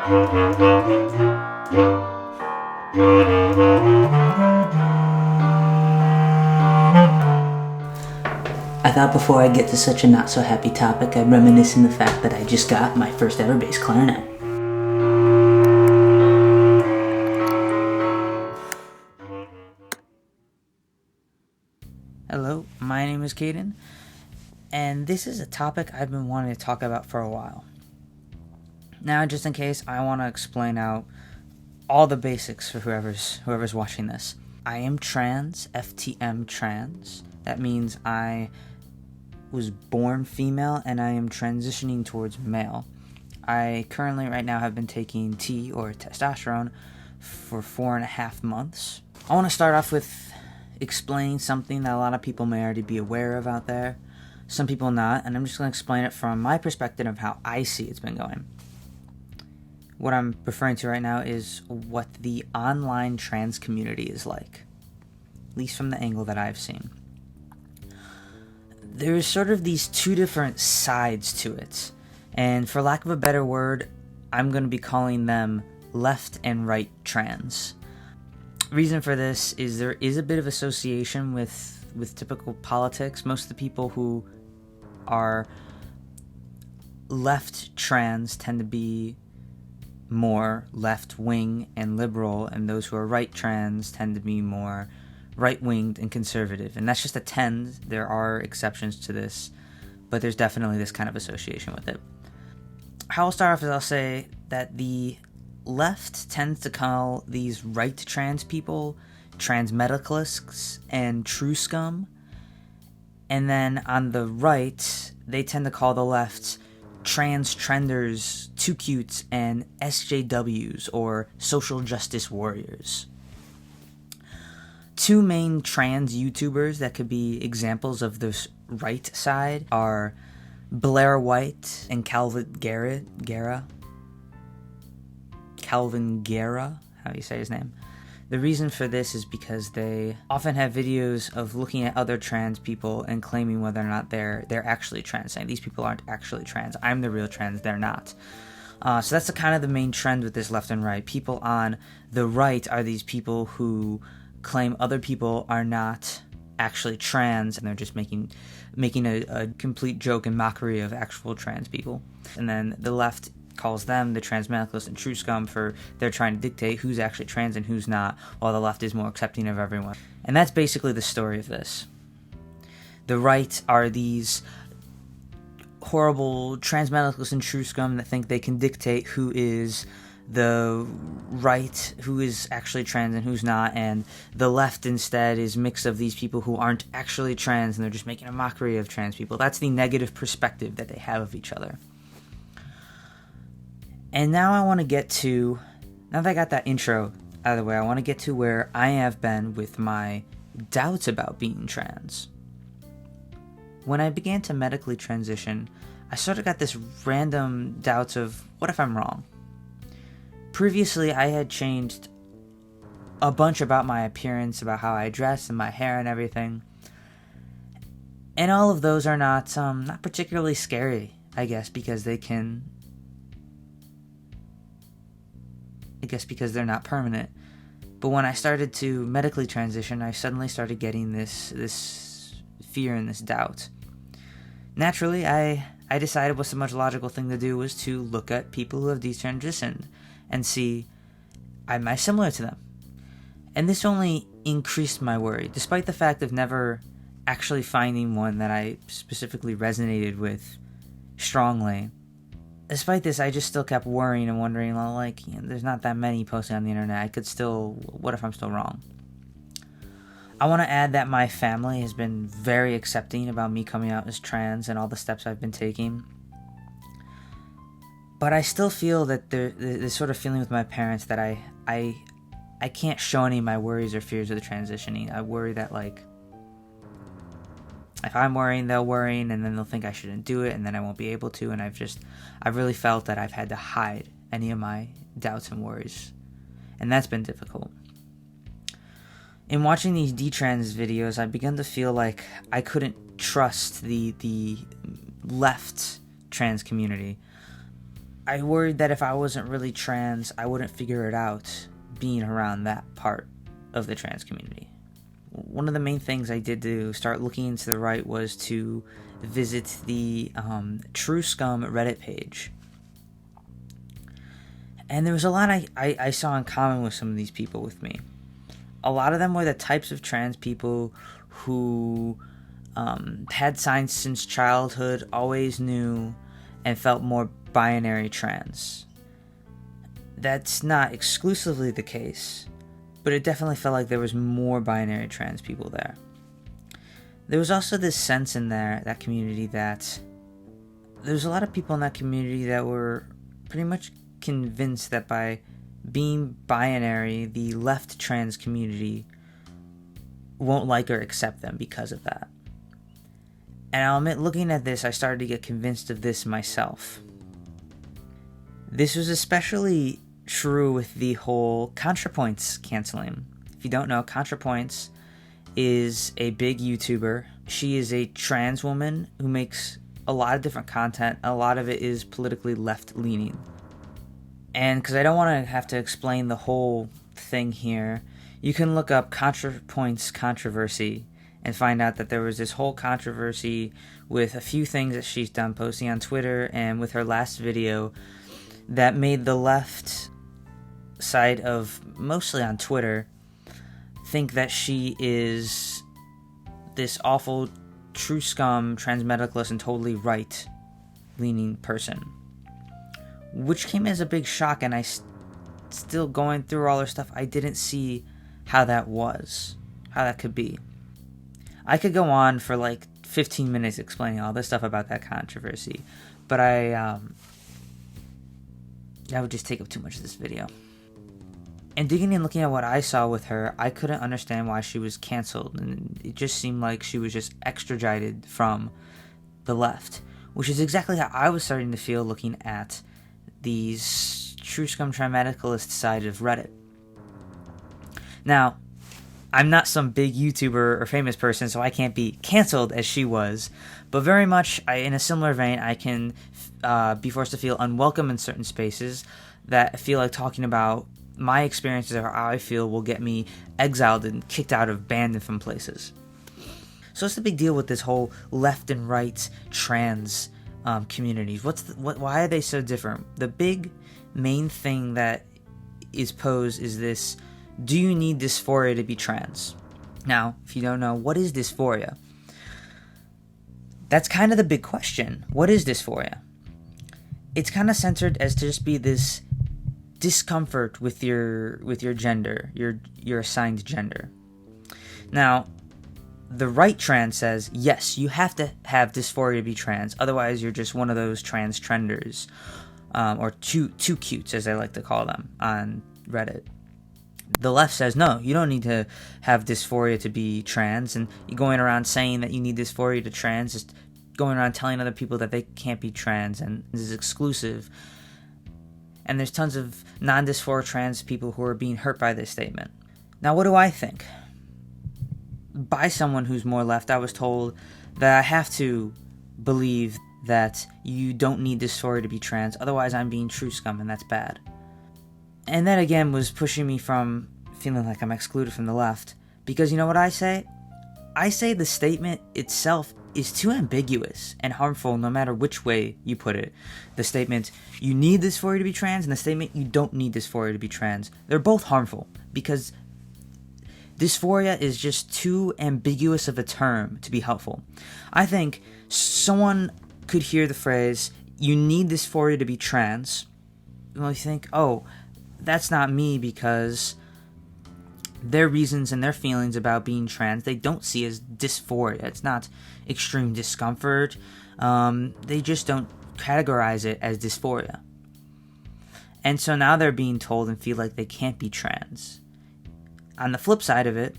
I thought before I get to such a not-so-happy topic, I'd reminisce in the fact that I just got my first ever bass clarinet. Hello, my name is Caden, and this is a topic I've been wanting to talk about for a while. Now, just in case, I want to explain out all the basics for whoever's watching this. I am trans, FTM trans. That means I was born female and I am transitioning towards male. I currently right now have been taking T or testosterone for 4.5 months. I want to start off with explaining something that a lot of people may already be aware of out there, some people not, and I'm just going to explain it from my perspective of how I see it's been going. What I'm referring to right now is what the online trans community is like, at least from the angle that I've seen. There's sort of these two different sides to it, and for lack of a better word, I'm going to be calling them left and right trans. Reason for this is there is a bit of association with typical politics. Most of the people who are left trans tend to be more left-wing and liberal, and those who are right trans tend to be more right-winged and conservative. And that's just a tend. There are exceptions to this, but there's definitely this kind of association with it. How I'll start off is I'll say that the left tends to call these right trans people trans medicalists and true scum, and then on the right they tend to call the left trans trenders, too cute, and SJWs, or social justice warriors. Two main trans YouTubers that could be examples of this right side are Blair White and Calvin Guerra, how do you say his name? The reason for this is because they often have videos of looking at other trans people and claiming whether or not they're actually trans, saying these people aren't actually trans, I'm the real trans, they're not. So that's kind of the main trend with this left and right. People on the right are these people who claim other people are not actually trans, and they're just making a complete joke and mockery of actual trans people. And then the left calls them the trans medicalists and true scum for they're trying to dictate who's actually trans and who's not, while the left is more accepting of everyone. And that's basically the story of this. The right are these horrible trans medicalists and true scum that think they can dictate who is the right, who is actually trans and who's not, and the left instead is a mix of these people who aren't actually trans and they're just making a mockery of trans people. That's the negative perspective that they have of each other. And now I want to get to, now that I got that intro out of the way, I want to get to where I have been with my doubts about being trans. When I began to medically transition, I sort of got this random doubts of, what if I'm wrong? Previously, I had changed a bunch about my appearance, about how I dress and my hair and everything. And all of those are not particularly scary, I guess, because they're not permanent. But when I started to medically transition, I suddenly started getting this fear and this doubt. Naturally, I decided what's the most logical thing to do was to look at people who have detransitioned and see, am I similar to them? And this only increased my worry, despite the fact of never actually finding one that I specifically resonated with strongly. Despite this, I just still kept worrying and wondering, well, there's not that many posting on the internet. What if I'm still wrong? I want to add that my family has been very accepting about me coming out as trans and all the steps I've been taking. But I still feel that there's this sort of feeling with my parents that I can't show any of my worries or fears of the transitioning. I worry that, if I'm worrying, they'll worry, and then they'll think I shouldn't do it, and then I won't be able to, and I've really felt that I've had to hide any of my doubts and worries, and that's been difficult. In watching these detrans videos, I begun to feel like I couldn't trust the left trans community. I worried that if I wasn't really trans, I wouldn't figure it out being around that part of the trans community. One of the main things I did to start looking into the right was to visit the True Scum Reddit page. And there was a lot I saw in common with some of these people with me. A lot of them were the types of trans people who had signs since childhood, always knew, and felt more binary trans. That's not exclusively the case, but it definitely felt like there was more binary trans people there. There was also this sense in that community, that there was a lot of people in that community that were pretty much convinced that by being binary, the left trans community won't like or accept them because of that. And I'll admit, looking at this, I started to get convinced of this myself. This was especially true with the whole Contrapoints canceling. If you don't know, Contrapoints is a big YouTuber. She is a trans woman who makes a lot of different content. A lot of it is politically left-leaning. And because I don't want to have to explain the whole thing here, you can look up Contrapoints controversy and find out that there was this whole controversy with a few things that she's done, posting on Twitter and with her last video, that made the left side of, mostly on Twitter, think that she is this awful, true scum, transmedicalist, and totally right-leaning person. Which came as a big shock, and still going through all her stuff, I didn't see how that could be. I could go on for like 15 minutes explaining all this stuff about that controversy, but that would just take up too much of this video. And digging and looking at what I saw with her, I couldn't understand why she was canceled, and it just seemed like she was just extradited from the left, which is exactly how I was starting to feel looking at these true scum transmedicalist side of Reddit. Now, I'm not some big YouTuber or famous person, so I can't be canceled as she was, but very much, in a similar vein, I can be forced to feel unwelcome in certain spaces that I feel like talking about my experiences or how I feel will get me exiled and kicked out of, banned from places. So what's the big deal with this whole left and right trans communities? Why are they so different? The big main thing that is posed is this: do you need dysphoria to be trans? Now, if you don't know, what is dysphoria? That's kind of the big question. What is dysphoria? It's kind of centered as to just be this discomfort with your gender, your assigned gender. Now, the right trans says, yes, you have to have dysphoria to be trans, otherwise you're just one of those trans trenders, or too cutes, as I like to call them on Reddit. The left says, no, you don't need to have dysphoria to be trans, and you're going around saying that you need dysphoria to trans, just going around telling other people that they can't be trans, and this is exclusive. And there's tons of non-dysphoric trans people who are being hurt by this statement. Now, what do I think? By someone who's more left, I was told that I have to believe that you don't need dysphoria to be trans, otherwise I'm being true scum, and that's bad. And that again was pushing me from feeling like I'm excluded from the left, because you know what I say? I say the statement itself is too ambiguous and harmful no matter which way you put it. The statement, you need dysphoria to be trans, and the statement, you don't need dysphoria to be trans. They're both harmful, because dysphoria is just too ambiguous of a term to be helpful. I think someone could hear the phrase, you need dysphoria to be trans, and they think, oh, that's not me, because their reasons and their feelings about being trans, they don't see as dysphoria. It's not extreme discomfort. They just don't categorize it as dysphoria. And so now they're being told and feel like they can't be trans. On the flip side of it,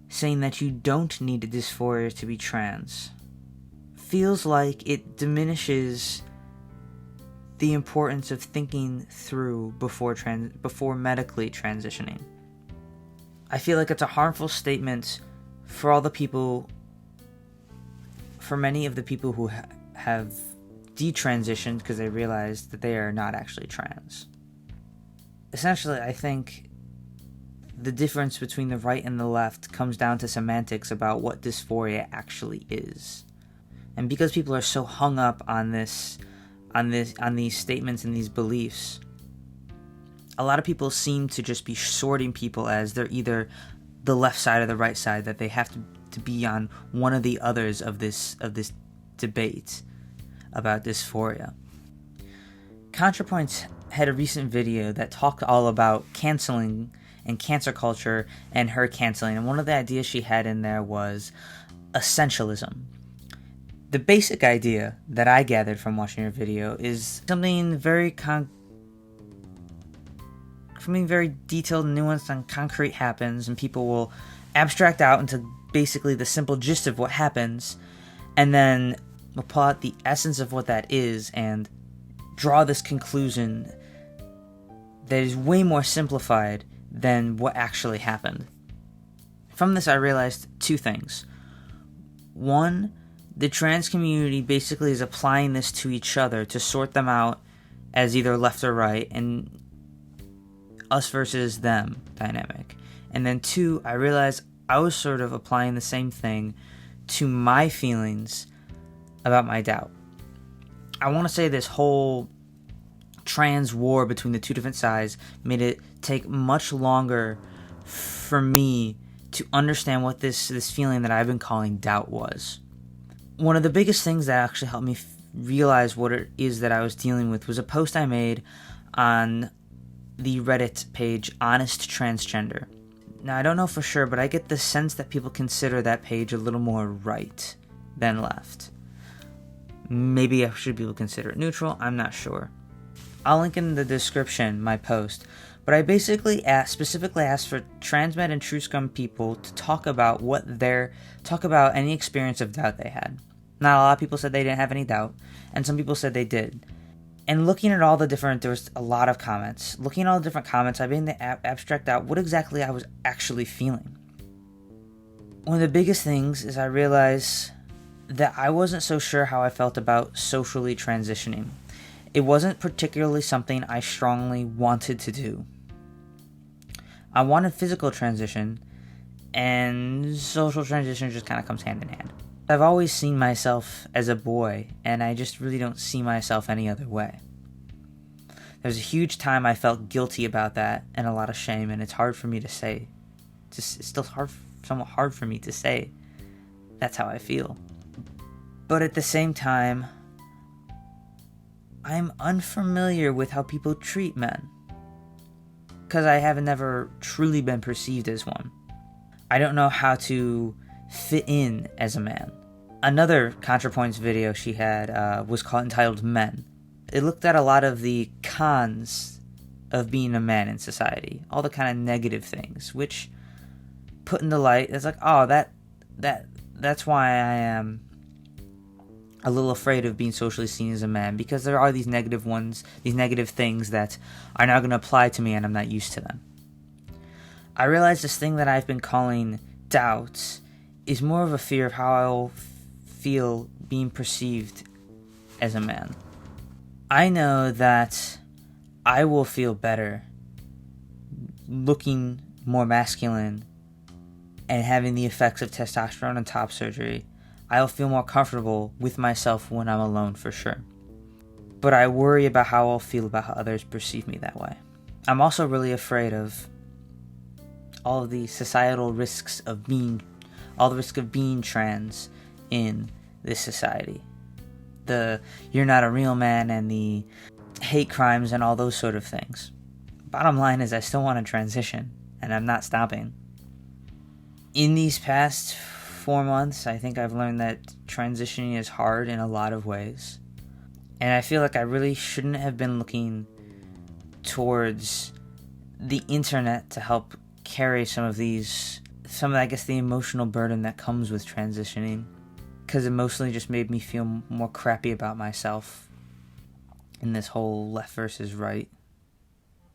saying that you don't need a dysphoria to be trans feels like it diminishes the importance of thinking through before medically transitioning. I feel like it's a harmful statement for all the people, for many of the people who have detransitioned because they realized that they are not actually trans. Essentially, I think the difference between the right and the left comes down to semantics about what dysphoria actually is. And because people are so hung up on these statements and these beliefs, a lot of people seem to just be sorting people as they're either the left side or the right side, that they have to be on one of the others of this debate about dysphoria. Contrapoints had a recent video that talked all about canceling and cancer culture and her canceling, and one of the ideas she had in there was essentialism. The basic idea that I gathered from watching her video is something very detailed and nuanced and concrete happens, and people will abstract out into basically the simple gist of what happens, and then we'll pull out the essence of what that is and draw this conclusion that is way more simplified than what actually happened. From this, I realized two things. One, the trans community basically is applying this to each other to sort them out as either left or right, and us versus them dynamic. And then two, I realized I was sort of applying the same thing to my feelings about my doubt. I want to say this whole trans war between the two different sides made it take much longer for me to understand what this feeling that I've been calling doubt was. One of the biggest things that actually helped me realize what it is that I was dealing with was a post I made on the Reddit page Honest Transgender. Now, I don't know for sure, but I get the sense that people consider that page a little more right than left. Maybe I should people consider it neutral, I'm not sure. I'll link in the description my post, but I basically specifically asked for transmed and true scum people to talk about any experience of doubt they had. Not a lot of people said they didn't have any doubt, and some people said they did. And looking at there was a lot of comments. Looking at all the different comments, I began to abstract out what exactly I was actually feeling. One of the biggest things is I realized that I wasn't so sure how I felt about socially transitioning. It wasn't particularly something I strongly wanted to do. I wanted physical transition, and social transition just kind of comes hand in hand. I've always seen myself as a boy, and I just really don't see myself any other way. There's a huge time I felt guilty about that, and a lot of shame, and it's hard for me to say. It's still somewhat hard for me to say that's how I feel. But at the same time, I'm unfamiliar with how people treat men, because I have never truly been perceived as one. I don't know how to fit in as a man. Another Contrapoints video she had was entitled Men. It looked at a lot of the cons of being a man in society, all the kind of negative things, which put in the light, it's like, oh, that's why I am a little afraid of being socially seen as a man, because there are these negative things that are now going to apply to me, and I'm not used to them. I realized this thing that I've been calling doubts is more of a fear of how I'll feel being perceived as a man. I know that I will feel better looking more masculine and having the effects of testosterone and top surgery. I'll feel more comfortable with myself when I'm alone, for sure. But I worry about how I'll feel about how others perceive me that way. I'm also really afraid of all of the societal risks of being trans in this society. The you're not a real man and the hate crimes and all those sort of things. Bottom line is I still want to transition, and I'm not stopping. In these past 4 months, I think I've learned that transitioning is hard in a lot of ways. And I feel like I really shouldn't have been looking towards the internet to help carry some of the emotional burden that comes with transitioning. Because it mostly just made me feel more crappy about myself in this whole left versus right.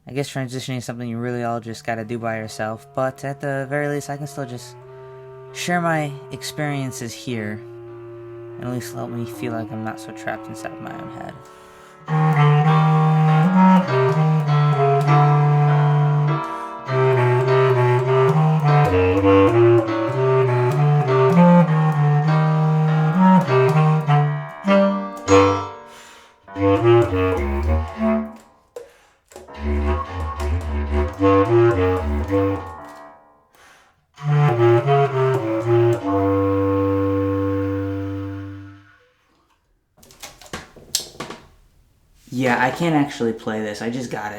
I guess transitioning is something you really all just gotta do by yourself, but at the very least I can still just share my experiences here and at least help me feel like I'm not so trapped inside my own head. Yeah, I can't actually play this. I just got it.